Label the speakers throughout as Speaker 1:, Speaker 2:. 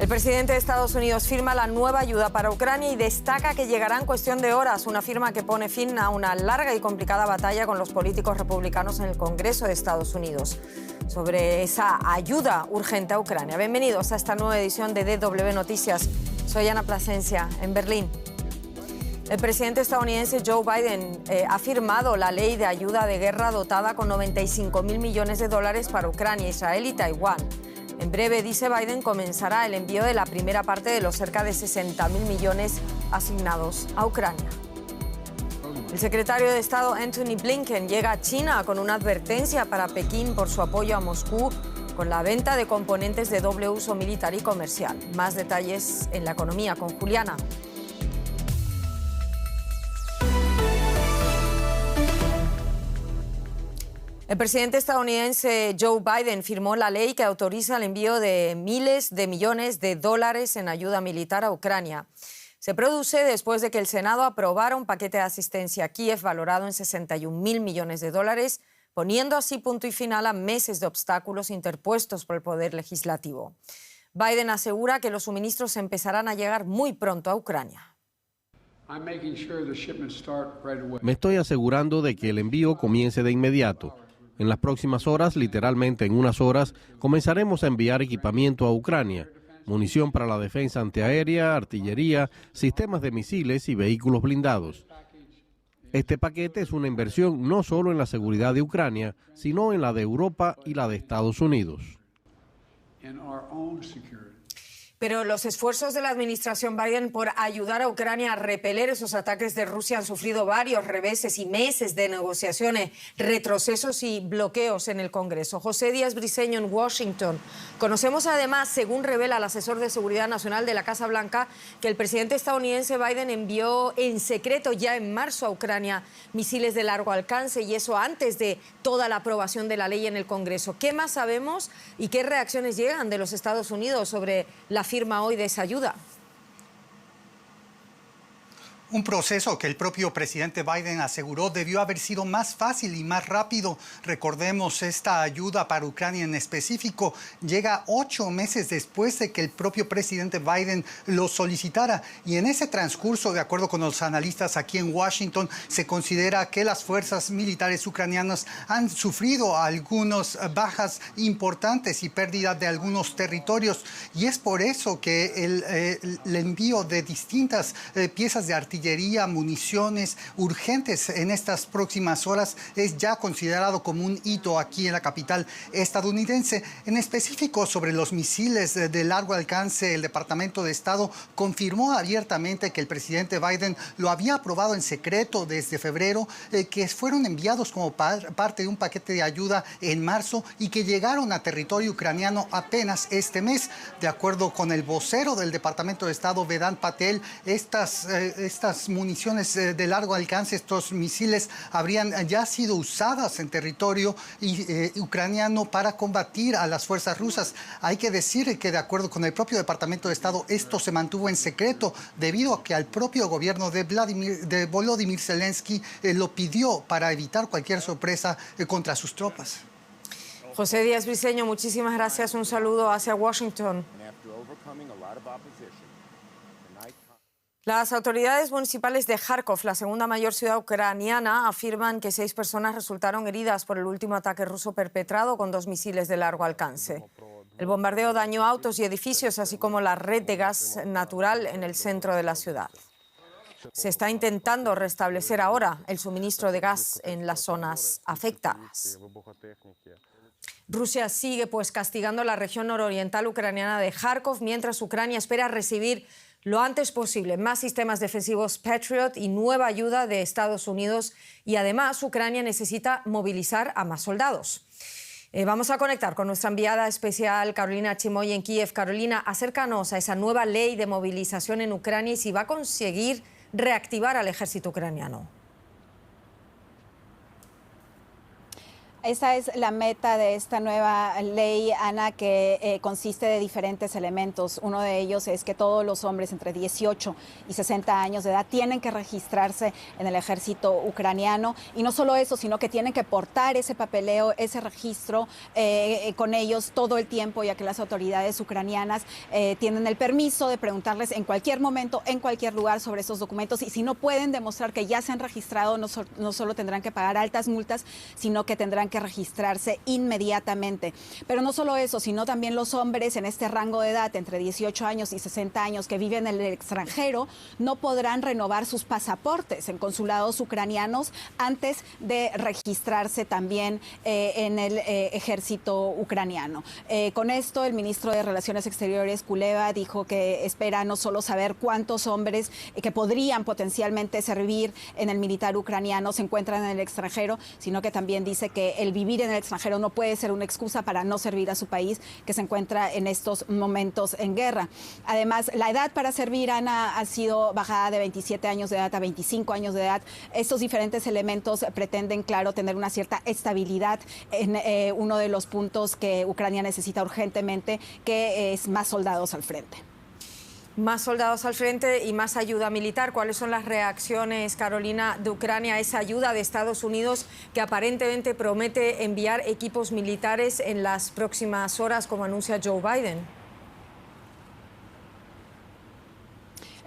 Speaker 1: El presidente de Estados Unidos firma la nueva ayuda para Ucrania y destaca que llegará en cuestión de horas, una firma que pone fin a una larga y complicada batalla con los políticos republicanos en el Congreso de Estados Unidos sobre esa ayuda urgente a Ucrania. Bienvenidos a esta nueva edición de DW Noticias. Soy Ana Plasencia, en Berlín. El presidente estadounidense Joe Biden ha firmado la ley de ayuda de guerra dotada con 95.000 millones de dólares para Ucrania, Israel y Taiwán. En breve, dice Biden, comenzará el envío de la primera parte de los cerca de 60.000 millones asignados a Ucrania. El secretario de Estado Antony Blinken llega a China con una advertencia para Pekín por su apoyo a Moscú con la venta de componentes de doble uso militar y comercial. Más detalles en la economía con Juliana. El presidente estadounidense Joe Biden firmó la ley que autoriza el envío de miles de millones de dólares en ayuda militar a Ucrania. Se produce después de que el Senado aprobara un paquete de asistencia a Kiev valorado en 61.000 millones de dólares, poniendo así punto y final a meses de obstáculos interpuestos por el Poder Legislativo. Biden asegura que los suministros empezarán a llegar muy pronto a Ucrania.
Speaker 2: Me estoy asegurando de que el envío comience de inmediato. En las próximas horas, literalmente en unas horas, comenzaremos a enviar equipamiento a Ucrania, munición para la defensa antiaérea, artillería, sistemas de misiles y vehículos blindados. Este paquete es una inversión no solo en la seguridad de Ucrania, sino en la de Europa y la de Estados Unidos.
Speaker 1: Pero los esfuerzos de la administración Biden por ayudar a Ucrania a repeler esos ataques de Rusia han sufrido varios reveses y meses de negociaciones, retrocesos y bloqueos en el Congreso. José Díaz Briceño en Washington. Conocemos además, según revela el asesor de Seguridad Nacional de la Casa Blanca, que el presidente estadounidense Biden envió en secreto ya en marzo a Ucrania misiles de largo alcance, y eso antes de toda la aprobación de la ley en el Congreso. ¿Qué más sabemos y qué reacciones llegan de los Estados Unidos sobre la firma hoy de esa ayuda?
Speaker 3: Un proceso que el propio presidente Biden aseguró debió haber sido más fácil y más rápido. Recordemos, esta ayuda para Ucrania en específico llega 8 meses después de que el propio presidente Biden lo solicitara. Y en ese transcurso, de acuerdo con los analistas aquí en Washington, se considera que las fuerzas militares ucranianas han sufrido algunas bajas importantes y pérdida de algunos territorios. Y es por eso que el envío de distintas piezas de artillería, municiones urgentes en estas próximas horas es ya considerado como un hito aquí en la capital estadounidense. En específico, sobre los misiles de largo alcance, el Departamento de Estado confirmó abiertamente que el presidente Biden lo había aprobado en secreto desde febrero, que fueron enviados como parte de un paquete de ayuda en marzo y que llegaron a territorio ucraniano apenas este mes. De acuerdo con el vocero del Departamento de Estado, Vedant Patel, estas municiones de largo alcance, estos misiles, habrían ya sido usadas en territorio ucraniano para combatir a las fuerzas rusas. Hay que decir que, de acuerdo con el propio Departamento de Estado, esto se mantuvo en secreto debido a que al propio gobierno de Volodymyr Zelensky lo pidió para evitar cualquier sorpresa contra sus tropas.
Speaker 1: José Díaz Briceño, muchísimas gracias. Un saludo hacia Washington. Las autoridades municipales de Kharkov, la segunda mayor ciudad ucraniana, afirman que 6 personas resultaron heridas por el último ataque ruso perpetrado con 2 misiles de largo alcance. El bombardeo dañó autos y edificios, así como la red de gas natural en el centro de la ciudad. Se está intentando restablecer ahora el suministro de gas en las zonas afectadas. Rusia sigue castigando la región nororiental ucraniana de Kharkov, mientras Ucrania espera recibir lo antes posible más sistemas defensivos Patriot y nueva ayuda de Estados Unidos, y además Ucrania necesita movilizar a más soldados. Vamos a conectar con nuestra enviada especial Carolina Chimoy en Kiev. Carolina, acércanos a esa nueva ley de movilización en Ucrania y si va a conseguir reactivar al ejército ucraniano.
Speaker 4: Esa es la meta de esta nueva ley, Ana, que consiste de diferentes elementos. Uno de ellos es que todos los hombres entre 18 y 60 años de edad tienen que registrarse en el ejército ucraniano. Y no solo eso, sino que tienen que portar ese papeleo, ese registro con ellos todo el tiempo, ya que las autoridades ucranianas tienen el permiso de preguntarles en cualquier momento, en cualquier lugar sobre esos documentos. Y si no pueden demostrar que ya se han registrado, no solo tendrán que pagar altas multas, sino que tendrán que registrarse inmediatamente. Pero no solo eso, sino también los hombres en este rango de edad, entre 18 años y 60 años, que viven en el extranjero, no podrán renovar sus pasaportes en consulados ucranianos antes de registrarse también en el ejército ucraniano. Con esto, el ministro de Relaciones Exteriores, Kuleba, dijo que espera no solo saber cuántos hombres que podrían potencialmente servir en el militar ucraniano se encuentran en el extranjero, sino que también dice que el vivir en el extranjero no puede ser una excusa para no servir a su país, que se encuentra en estos momentos en guerra. Además, la edad para servir, Ana, ha sido bajada de 27 años de edad a 25 años de edad. Estos diferentes elementos pretenden, claro, tener una cierta estabilidad en uno de los puntos que Ucrania necesita urgentemente, que es más soldados al frente.
Speaker 1: Más soldados al frente y más ayuda militar. ¿Cuáles son las reacciones, Carolina, de Ucrania a esa ayuda de Estados Unidos que aparentemente promete enviar equipos militares en las próximas horas, como anuncia Joe Biden?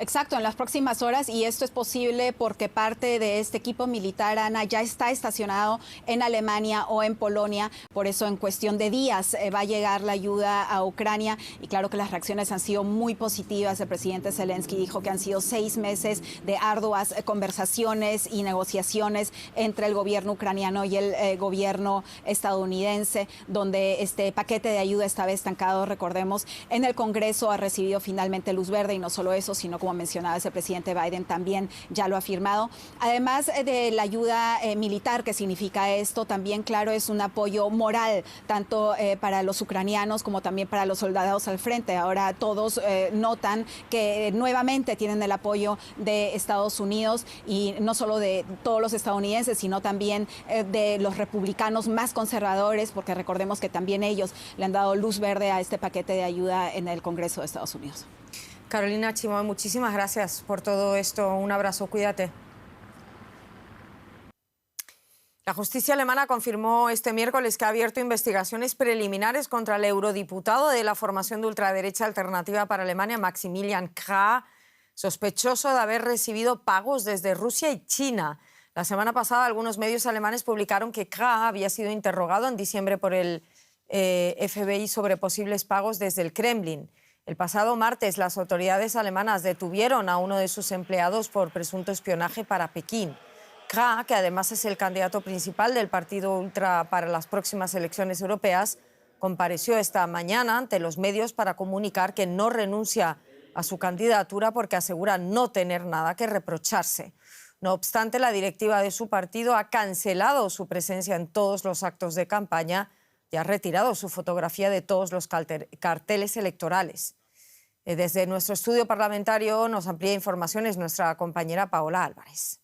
Speaker 4: Exacto, en las próximas horas, y esto es posible porque parte de este equipo militar, Ana, ya está estacionado en Alemania o en Polonia. Por eso en cuestión de días va a llegar la ayuda a Ucrania, y claro que las reacciones han sido muy positivas. El presidente Zelensky dijo que han sido 6 meses de arduas conversaciones y negociaciones entre el gobierno ucraniano y el gobierno estadounidense, donde este paquete de ayuda estaba estancado, recordemos, en el Congreso. Ha recibido finalmente luz verde, y no solo eso, sino como mencionabas, el presidente Biden también ya lo ha firmado. Además de la ayuda militar que significa esto, también, claro, es un apoyo moral, tanto para los ucranianos como también para los soldados al frente. Ahora todos notan que nuevamente tienen el apoyo de Estados Unidos, y no solo de todos los estadounidenses, sino también de los republicanos más conservadores, porque recordemos que también ellos le han dado luz verde a este paquete de ayuda en el Congreso de Estados Unidos.
Speaker 1: Carolina Chimoy, muchísimas gracias por todo esto. Un abrazo, cuídate. La justicia alemana confirmó este miércoles que ha abierto investigaciones preliminares contra el eurodiputado de la formación de ultraderecha Alternativa para Alemania, Maximilian Krah, sospechoso de haber recibido pagos desde Rusia y China. La semana pasada, algunos medios alemanes publicaron que Krah había sido interrogado en diciembre por el FBI sobre posibles pagos desde el Kremlin. El pasado martes, las autoridades alemanas detuvieron a uno de sus empleados por presunto espionaje para Pekín. Krah, que además es el candidato principal del partido ultra para las próximas elecciones europeas, compareció esta mañana ante los medios para comunicar que no renuncia a su candidatura porque asegura no tener nada que reprocharse. No obstante, la directiva de su partido ha cancelado su presencia en todos los actos de campaña y ha retirado su fotografía de todos los carteles electorales. Desde nuestro estudio parlamentario nos amplía informaciones nuestra compañera Paola Álvarez.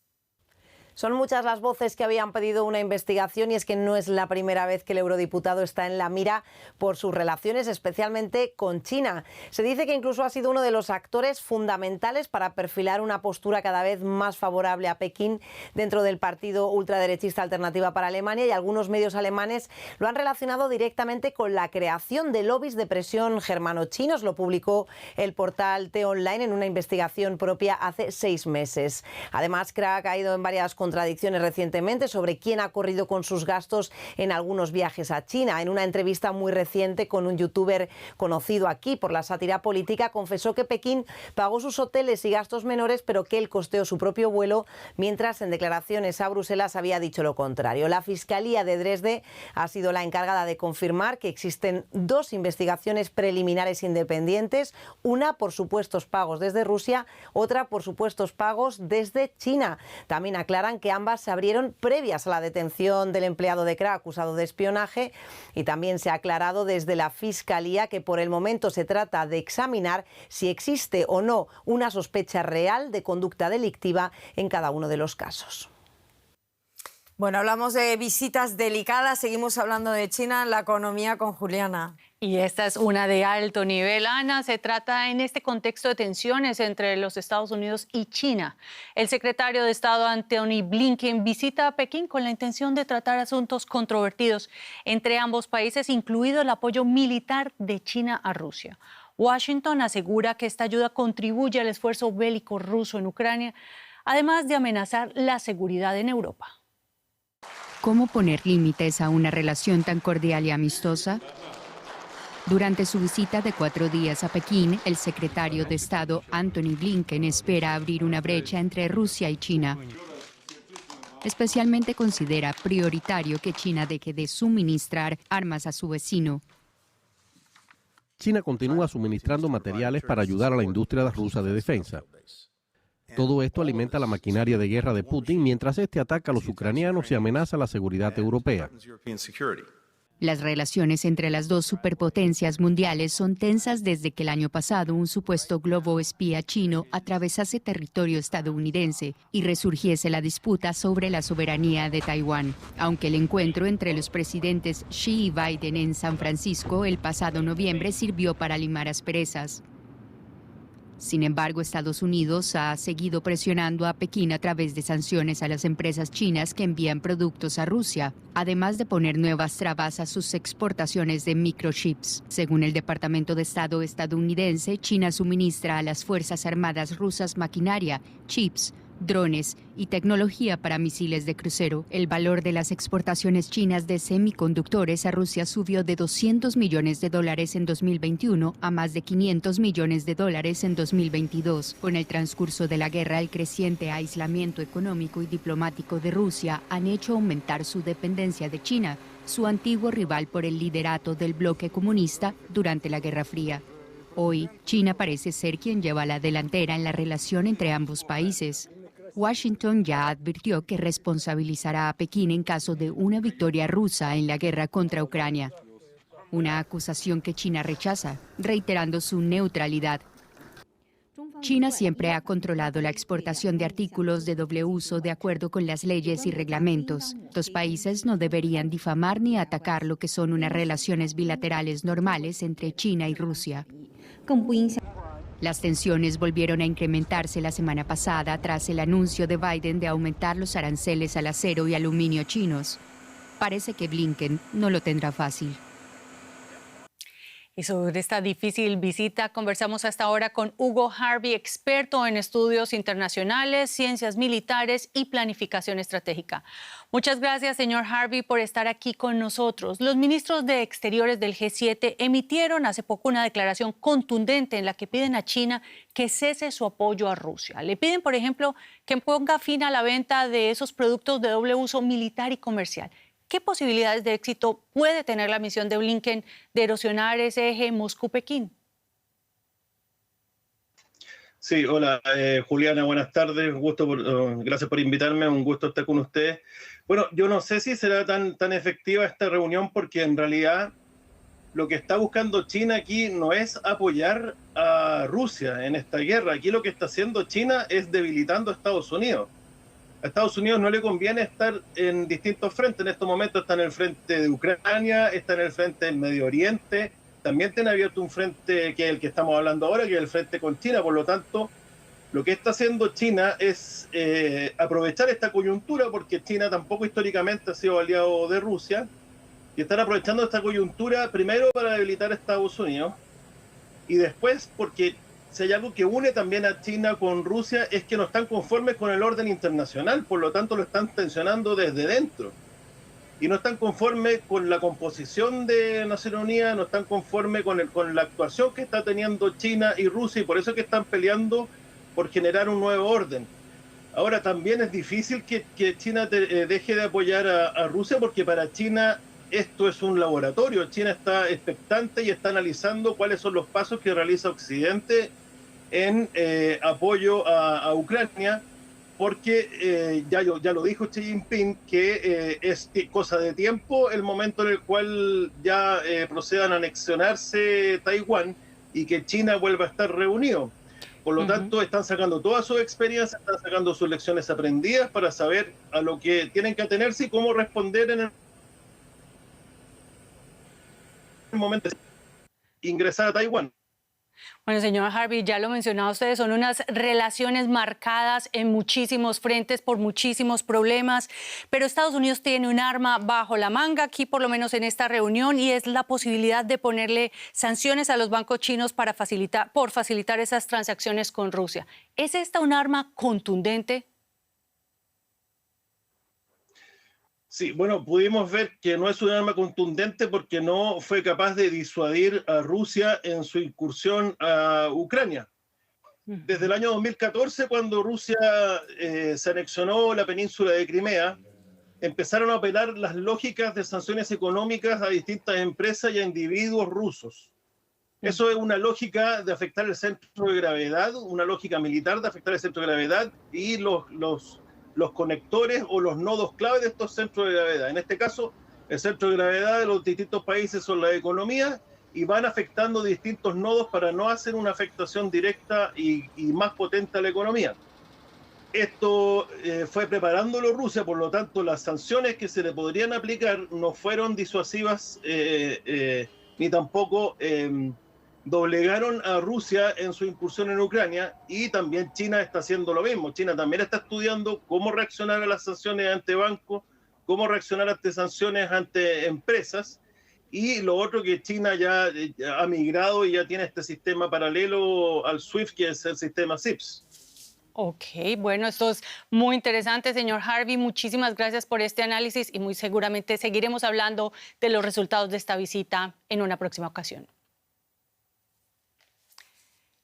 Speaker 5: Son muchas las voces que habían pedido una investigación, y es que no es la primera vez que el eurodiputado está en la mira por sus relaciones, especialmente con China. Se dice que incluso ha sido uno de los actores fundamentales para perfilar una postura cada vez más favorable a Pekín dentro del partido ultraderechista Alternativa para Alemania, y algunos medios alemanes lo han relacionado directamente con la creación de lobbies de presión germano-chinos. Lo publicó el portal T-Online en una investigación propia hace 6 meses. Además, Krah ha caído en varias contradicciones recientemente sobre quién ha corrido con sus gastos en algunos viajes a China. En una entrevista muy reciente con un youtuber conocido aquí por la sátira política, confesó que Pekín pagó sus hoteles y gastos menores, pero que él costeó su propio vuelo, mientras en declaraciones a Bruselas había dicho lo contrario. La Fiscalía de Dresde ha sido la encargada de confirmar que existen 2 investigaciones preliminares independientes, una por supuestos pagos desde Rusia, otra por supuestos pagos desde China. También aclaran que ambas se abrieron previas a la detención del empleado de Krah acusado de espionaje, y también se ha aclarado desde la Fiscalía que por el momento se trata de examinar si existe o no una sospecha real de conducta delictiva en cada uno de los casos.
Speaker 1: Bueno, hablamos de visitas delicadas, seguimos hablando de China, la economía con Juliana.
Speaker 6: Y esta es una de alto nivel, Ana. Se trata en este contexto de tensiones entre los Estados Unidos y China. El secretario de Estado Antony Blinken visita a Pekín con la intención de tratar asuntos controvertidos entre ambos países, incluido el apoyo militar de China a Rusia. Washington asegura que esta ayuda contribuye al esfuerzo bélico ruso en Ucrania, además de amenazar la seguridad en Europa.
Speaker 7: ¿Cómo poner límites a una relación tan cordial y amistosa? Durante su visita de 4 días a Pekín, el secretario de Estado Antony Blinken espera abrir una brecha entre Rusia y China. Especialmente considera prioritario que China deje de suministrar armas a su vecino.
Speaker 2: China continúa suministrando materiales para ayudar a la industria rusa de defensa. Todo esto alimenta la maquinaria de guerra de Putin mientras este ataca a los ucranianos y amenaza la seguridad europea.
Speaker 7: Las relaciones entre las dos superpotencias mundiales son tensas desde que el año pasado un supuesto globo espía chino atravesase territorio estadounidense y resurgiese la disputa sobre la soberanía de Taiwán. Aunque el encuentro entre los presidentes Xi y Biden en San Francisco el pasado noviembre sirvió para limar asperezas. Sin embargo, Estados Unidos ha seguido presionando a Pekín a través de sanciones a las empresas chinas que envían productos a Rusia, además de poner nuevas trabas a sus exportaciones de microchips. Según el Departamento de Estado estadounidense, China suministra a las Fuerzas Armadas rusas maquinaria, chips, drones y tecnología para misiles de crucero. El valor de las exportaciones chinas de semiconductores a Rusia subió de $200 millones en 2021 a más de $500 millones en 2022. Con el transcurso de la guerra, el creciente aislamiento económico y diplomático de Rusia han hecho aumentar su dependencia de China, su antiguo rival por el liderato del bloque comunista durante la Guerra Fría. Hoy, China parece ser quien lleva la delantera en la relación entre ambos países. Washington ya advirtió que responsabilizará a Pekín en caso de una victoria rusa en la guerra contra Ucrania. Una acusación que China rechaza, reiterando su neutralidad. China siempre ha controlado la exportación de artículos de doble uso de acuerdo con las leyes y reglamentos. Los países no deberían difamar ni atacar lo que son unas relaciones bilaterales normales entre China y Rusia. Las tensiones volvieron a incrementarse la semana pasada tras el anuncio de Biden de aumentar los aranceles al acero y aluminio chinos. Parece que Blinken no lo tendrá fácil.
Speaker 6: Y sobre esta difícil visita conversamos hasta ahora con Hugo Harvey, experto en estudios internacionales, ciencias militares y planificación estratégica. Muchas gracias, señor Harvey, por estar aquí con nosotros. Los ministros de Exteriores del G7 emitieron hace poco una declaración contundente en la que piden a China que cese su apoyo a Rusia. Le piden, por ejemplo, que ponga fin a la venta de esos productos de doble uso militar y comercial. ¿Qué posibilidades de éxito puede tener la misión de Blinken de erosionar ese eje Moscú-Pekín?
Speaker 8: Sí, hola, Juliana, buenas tardes. Gracias por invitarme, un gusto estar con ustedes. Bueno, yo no sé si será tan efectiva esta reunión porque en realidad lo que está buscando China aquí no es apoyar a Rusia en esta guerra. Aquí lo que está haciendo China es debilitando a Estados Unidos. A Estados Unidos no le conviene estar en distintos frentes. En estos momentos está en el frente de Ucrania, está en el frente del Medio Oriente. También tiene abierto un frente que es el que estamos hablando ahora, que es el frente con China. Por lo tanto, lo que está haciendo China es aprovechar esta coyuntura, porque China tampoco históricamente ha sido aliado de Rusia, y están aprovechando esta coyuntura primero para debilitar a Estados Unidos y después porque si hay algo que une también a China con Rusia es que no están conformes con el orden internacional, por lo tanto lo están tensionando desde dentro. Y no están conformes con la composición de Naciones Unidas, no están conformes con la actuación que está teniendo China y Rusia, y por eso es que están peleando por generar un nuevo orden. Ahora también es difícil que China deje de apoyar a Rusia, porque para China esto es un laboratorio. China está expectante y está analizando cuáles son los pasos que realiza Occidente en apoyo a Ucrania, porque ya lo dijo Xi Jinping, que es cosa de tiempo el momento en el cual ya procedan a anexionarse Taiwán y que China vuelva a estar reunido. Por lo tanto, están sacando toda su experiencia, están sacando sus lecciones aprendidas para saber a lo que tienen que atenerse y cómo responder en el momento de ingresar a Taiwán.
Speaker 6: Bueno, señor Harvey, ya lo mencionaba usted, son unas relaciones marcadas en muchísimos frentes por muchísimos problemas, pero Estados Unidos tiene un arma bajo la manga, aquí por lo menos en esta reunión, y es la posibilidad de ponerle sanciones a los bancos chinos por facilitar esas transacciones con Rusia. ¿Es esta un arma contundente?
Speaker 8: Sí, bueno, pudimos ver que no es un arma contundente porque no fue capaz de disuadir a Rusia en su incursión a Ucrania. Desde el año 2014, cuando Rusia se anexionó la península de Crimea, empezaron a operar las lógicas de sanciones económicas a distintas empresas y a individuos rusos. Eso es una lógica de afectar el centro de gravedad, una lógica militar de afectar el centro de gravedad y los conectores o los nodos clave de estos centros de gravedad. En este caso, el centro de gravedad de los distintos países son la economía y van afectando distintos nodos para no hacer una afectación directa y más potente a la economía. Esto fue preparándolo Rusia, por lo tanto, las sanciones que se le podrían aplicar no fueron disuasivas ni tampoco doblegaron a Rusia en su incursión en Ucrania, y también China está haciendo lo mismo. China también está estudiando cómo reaccionar a las sanciones ante bancos, cómo reaccionar ante sanciones ante empresas, y lo otro que China ya ha migrado y ya tiene este sistema paralelo al SWIFT, que es el sistema CIPS.
Speaker 6: Ok, bueno, esto es muy interesante, señor Harvey. Muchísimas gracias por este análisis y muy seguramente seguiremos hablando de los resultados de esta visita en una próxima ocasión.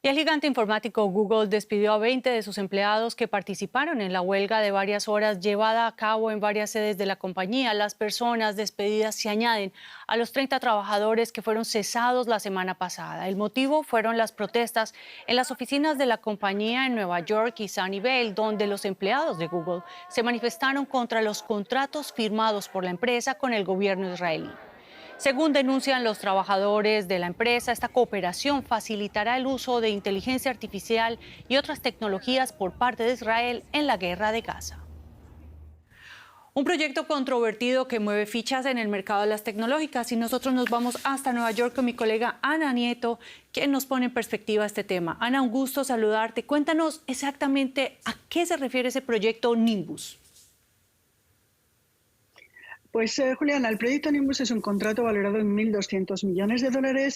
Speaker 6: Y el gigante informático Google despidió a 20 de sus empleados que participaron en la huelga de varias horas llevada a cabo en varias sedes de la compañía. Las personas despedidas se añaden a los 30 trabajadores que fueron cesados la semana pasada. El motivo fueron las protestas en las oficinas de la compañía en Nueva York y Sunnyvale, donde los empleados de Google se manifestaron contra los contratos firmados por la empresa con el gobierno israelí. Según denuncian los trabajadores de la empresa, esta cooperación facilitará el uso de inteligencia artificial y otras tecnologías por parte de Israel en la guerra de Gaza. Un proyecto controvertido que mueve fichas en el mercado de las tecnológicas, y nosotros nos vamos hasta Nueva York con mi colega Ana Nieto, quien nos pone en perspectiva este tema. Ana, un gusto saludarte. Cuéntanos exactamente a qué se refiere ese proyecto Nimbus.
Speaker 9: Pues, Juliana, el proyecto Nimbus es un contrato valorado en $1.200 millones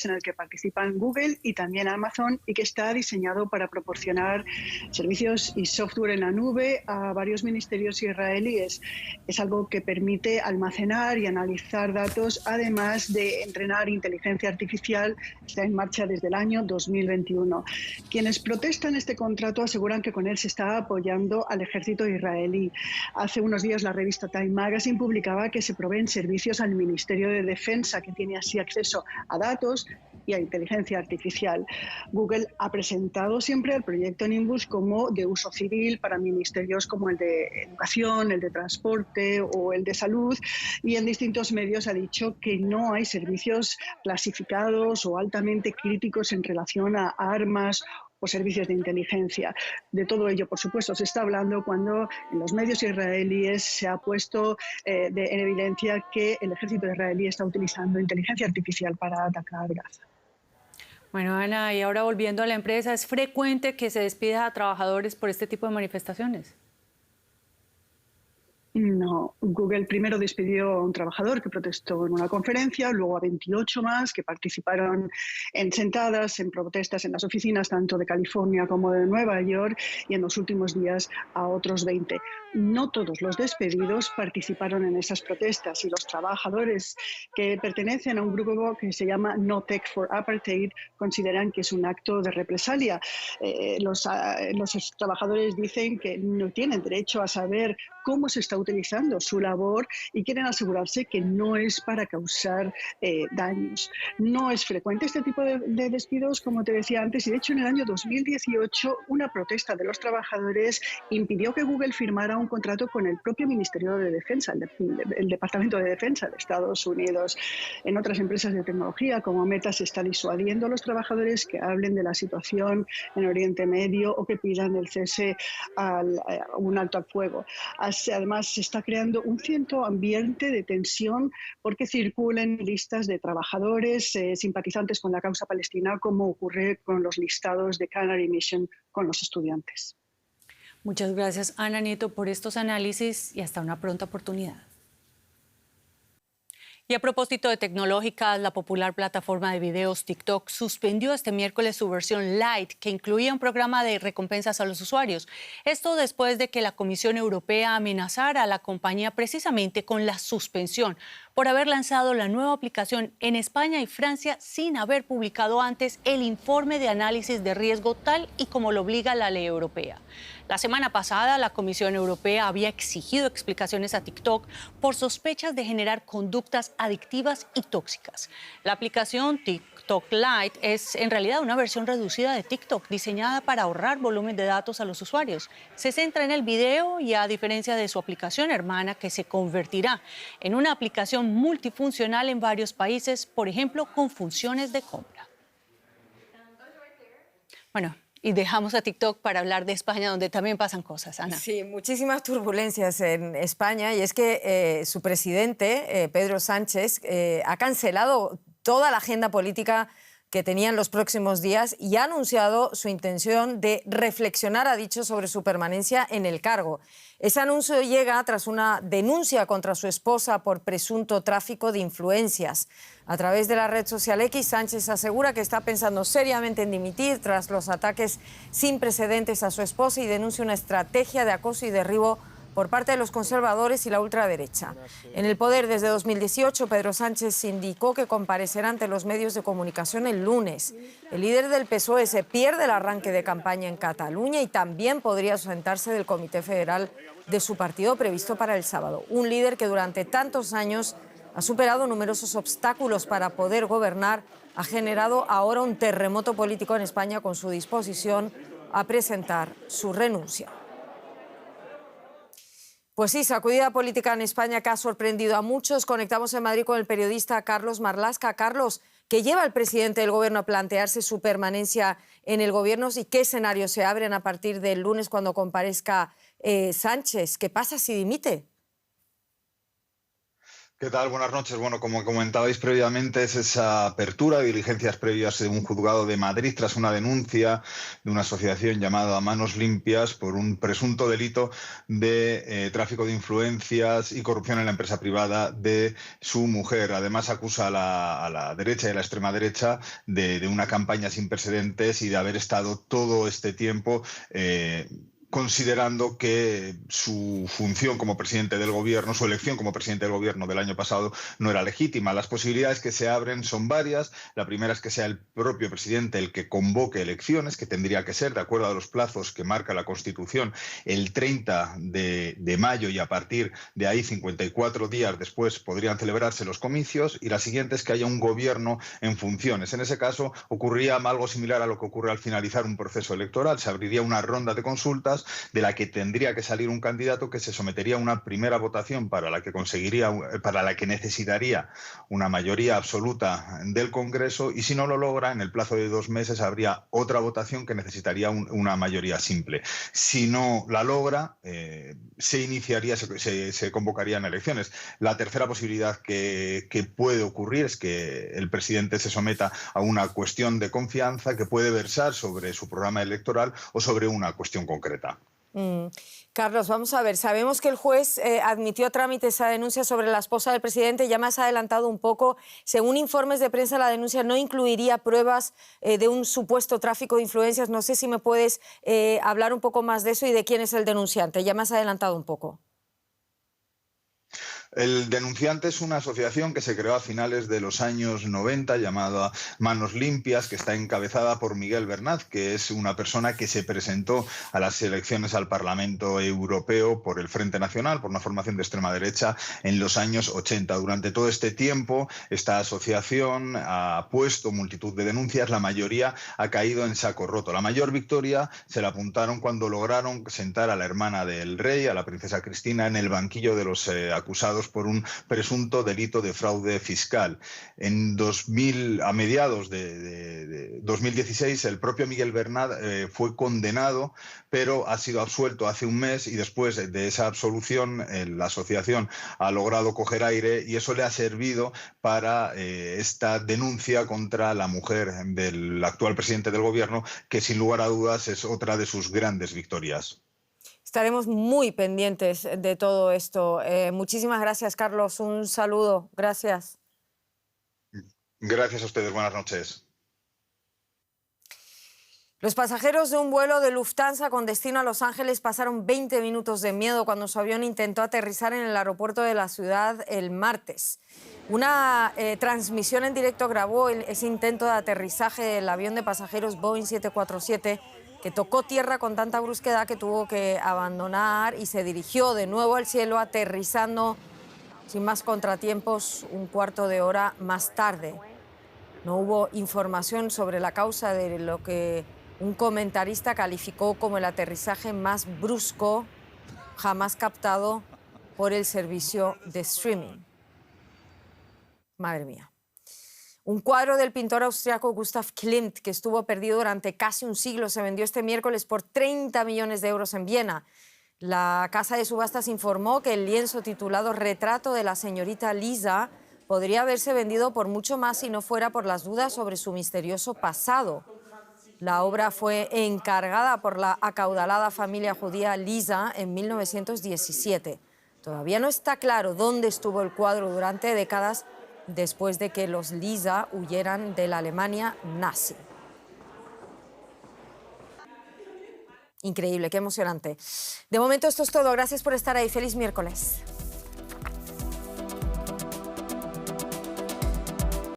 Speaker 9: en el que participan Google y también Amazon, y que está diseñado para proporcionar servicios y software en la nube a varios ministerios israelíes. Es algo que permite almacenar y analizar datos, además de entrenar inteligencia artificial. Está en marcha desde el año 2021. Quienes protestan este contrato aseguran que con él se está apoyando al ejército israelí. Hace unos días la revista Time Magazine publicaba que se proveen servicios al Ministerio de Defensa, que tiene así acceso a datos y a inteligencia artificial. Google ha presentado siempre el proyecto Nimbus como de uso civil para ministerios como el de Educación, el de Transporte o el de Salud, y en distintos medios ha dicho que no hay servicios clasificados o altamente críticos en relación a armas o servicios de inteligencia. De todo ello, por supuesto, se está hablando cuando en los medios israelíes se ha puesto en evidencia que el ejército israelí está utilizando inteligencia artificial para atacar Gaza.
Speaker 6: Bueno, Ana, y ahora volviendo a la empresa, ¿es frecuente que se despida a trabajadores por este tipo de manifestaciones?
Speaker 9: No, Google primero despidió a un trabajador que protestó en una conferencia, luego a 28 más que participaron sentadas en protestas en las oficinas tanto de California como de Nueva York, y en los últimos días a otros 20. No todos los despedidos participaron en esas protestas, y los trabajadores que pertenecen a un grupo que se llama No Tech for Apartheid consideran que es un acto de represalia. Los trabajadores dicen que no tienen derecho a saber cómo se está utilizando su labor y quieren asegurarse que no es para causar daños. No es frecuente este tipo de despidos, como te decía antes, y de hecho en el año 2018 una protesta de los trabajadores impidió que Google firmara un contrato con el propio Ministerio de Defensa, el Departamento de Defensa de Estados Unidos. En otras empresas de tecnología como Meta se está disuadiendo a los trabajadores que hablen de la situación en Oriente Medio o que pidan el cese a un alto al fuego. Además, se está creando un cierto ambiente de tensión porque circulan listas de trabajadores simpatizantes con la causa palestina, como ocurre con los listados de Canary Mission con los estudiantes.
Speaker 6: Muchas gracias, Ana Nieto, por estos análisis y hasta una pronta oportunidad. Y a propósito de tecnológicas, la popular plataforma de videos TikTok suspendió este miércoles su versión Lite, que incluía un programa de recompensas a los usuarios. Esto después de que la Comisión Europea amenazara a la compañía precisamente con la suspensión por haber lanzado la nueva aplicación en España y Francia sin haber publicado antes el informe de análisis de riesgo tal y como lo obliga la ley europea. La semana pasada, la Comisión Europea había exigido explicaciones a TikTok por sospechas de generar conductas adictivas y tóxicas. La aplicación TikTok Lite es en realidad una versión reducida de TikTok diseñada para ahorrar volumen de datos a los usuarios. Se centra en el video y, a diferencia de su aplicación hermana, que se convertirá en una aplicación multifuncional en varios países, por ejemplo, con funciones de compra. Bueno, y dejamos a TikTok para hablar de España, donde también pasan cosas, Ana.
Speaker 1: Sí, muchísimas turbulencias en España, y es que su presidente, Pedro Sánchez, ha cancelado toda la agenda política que tenía en los próximos días y ha anunciado su intención de reflexionar, ha dicho, sobre su permanencia en el cargo. Ese anuncio llega tras una denuncia contra su esposa por presunto tráfico de influencias. A través de la red social X, Sánchez asegura que está pensando seriamente en dimitir tras los ataques sin precedentes a su esposa y denuncia una estrategia de acoso y derribo por parte de los conservadores y la ultraderecha. En el poder desde 2018, Pedro Sánchez indicó que comparecerá ante los medios de comunicación el lunes. El líder del PSOE se pierde el arranque de campaña en Cataluña y también podría ausentarse del Comité Federal de su partido previsto para el sábado. Un líder que durante tantos años ha superado numerosos obstáculos para poder gobernar, ha generado ahora un terremoto político en España con su disposición a presentar su renuncia. Pues sí, sacudida política en España que ha sorprendido a muchos. Conectamos en Madrid con el periodista Carlos Marlasca. Carlos, ¿qué lleva al presidente del Gobierno a plantearse su permanencia en el Gobierno y qué escenarios se abren a partir del lunes cuando comparezca Sánchez? ¿Qué pasa si dimite?
Speaker 10: ¿Qué tal? Buenas noches. Bueno, como comentabais previamente, es esa apertura de diligencias previas de un juzgado de Madrid tras una denuncia de una asociación llamada Manos Limpias por un presunto delito de tráfico de influencias y corrupción en la empresa privada de su mujer. Además, acusa a la derecha y a la extrema derecha de una campaña sin precedentes y de haber estado todo este tiempo considerando que su función como presidente del gobierno, su elección como presidente del gobierno del año pasado no era legítima. Las posibilidades que se abren son varias. La primera es que sea el propio presidente el que convoque elecciones, que tendría que ser, de acuerdo a los plazos que marca la Constitución, el 30 de mayo, y a partir de ahí 54 días después podrían celebrarse los comicios. Y la siguiente es que haya un gobierno en funciones. En ese caso ocurriría algo similar a lo que ocurre al finalizar un proceso electoral. Se abriría una ronda de consultas de la que tendría que salir un candidato que se sometería a una primera votación para la que necesitaría una mayoría absoluta del Congreso, y si no lo logra, en el plazo de 2 meses habría otra votación que necesitaría una mayoría simple. Si no la logra, se convocarían elecciones. La tercera posibilidad que puede ocurrir es que el presidente se someta a una cuestión de confianza que puede versar sobre su programa electoral o sobre una cuestión concreta.
Speaker 1: Carlos, vamos a ver, sabemos que el juez admitió a trámite esa denuncia sobre la esposa del presidente. Ya me has adelantado un poco. Según informes de prensa, la denuncia no incluiría pruebas de un supuesto tráfico de influencias. No sé si me puedes hablar un poco más de eso y de quién es el denunciante. Ya me has adelantado un poco.
Speaker 10: El denunciante es una asociación que se creó a finales de los años 90 llamada Manos Limpias, que está encabezada por Miguel Bernat, que es una persona que se presentó a las elecciones al Parlamento Europeo por el Frente Nacional, por una formación de extrema derecha, en los años 80. Durante todo este tiempo, esta asociación ha puesto multitud de denuncias, la mayoría ha caído en saco roto. La mayor victoria se la apuntaron cuando lograron sentar a la hermana del rey, a la princesa Cristina, en el banquillo de los acusados por un presunto delito de fraude fiscal. A mediados de 2016, el propio Miguel Bernat fue condenado, pero ha sido absuelto hace un mes, y después de esa absolución la asociación ha logrado coger aire, y eso le ha servido para esta denuncia contra la mujer del actual presidente del gobierno, que sin lugar a dudas es otra de sus grandes victorias.
Speaker 1: Estaremos muy pendientes de todo esto. Muchísimas gracias, Carlos. Un saludo. Gracias.
Speaker 10: Gracias a ustedes. Buenas noches.
Speaker 1: Los pasajeros de un vuelo de Lufthansa con destino a Los Ángeles pasaron 20 minutos de miedo cuando su avión intentó aterrizar en el aeropuerto de la ciudad el martes. Una transmisión en directo grabó ese intento de aterrizaje del avión de pasajeros Boeing 747, que tocó tierra con tanta brusquedad que tuvo que abandonar y se dirigió de nuevo al cielo, aterrizando sin más contratiempos un cuarto de hora más tarde. No hubo información sobre la causa de lo que un comentarista calificó como el aterrizaje más brusco jamás captado por el servicio de streaming. Madre mía. Un cuadro del pintor austriaco Gustav Klimt, que estuvo perdido durante casi un siglo, se vendió este miércoles por 30 millones de euros en Viena. La casa de subastas informó que el lienzo titulado Retrato de la señorita Lisa podría haberse vendido por mucho más si no fuera por las dudas sobre su misterioso pasado. La obra fue encargada por la acaudalada familia judía Lisa en 1917. Todavía no está claro dónde estuvo el cuadro durante décadas después de que los Lisa huyeran de la Alemania nazi. Increíble, qué emocionante. De momento esto es todo. Gracias por estar ahí. Feliz miércoles.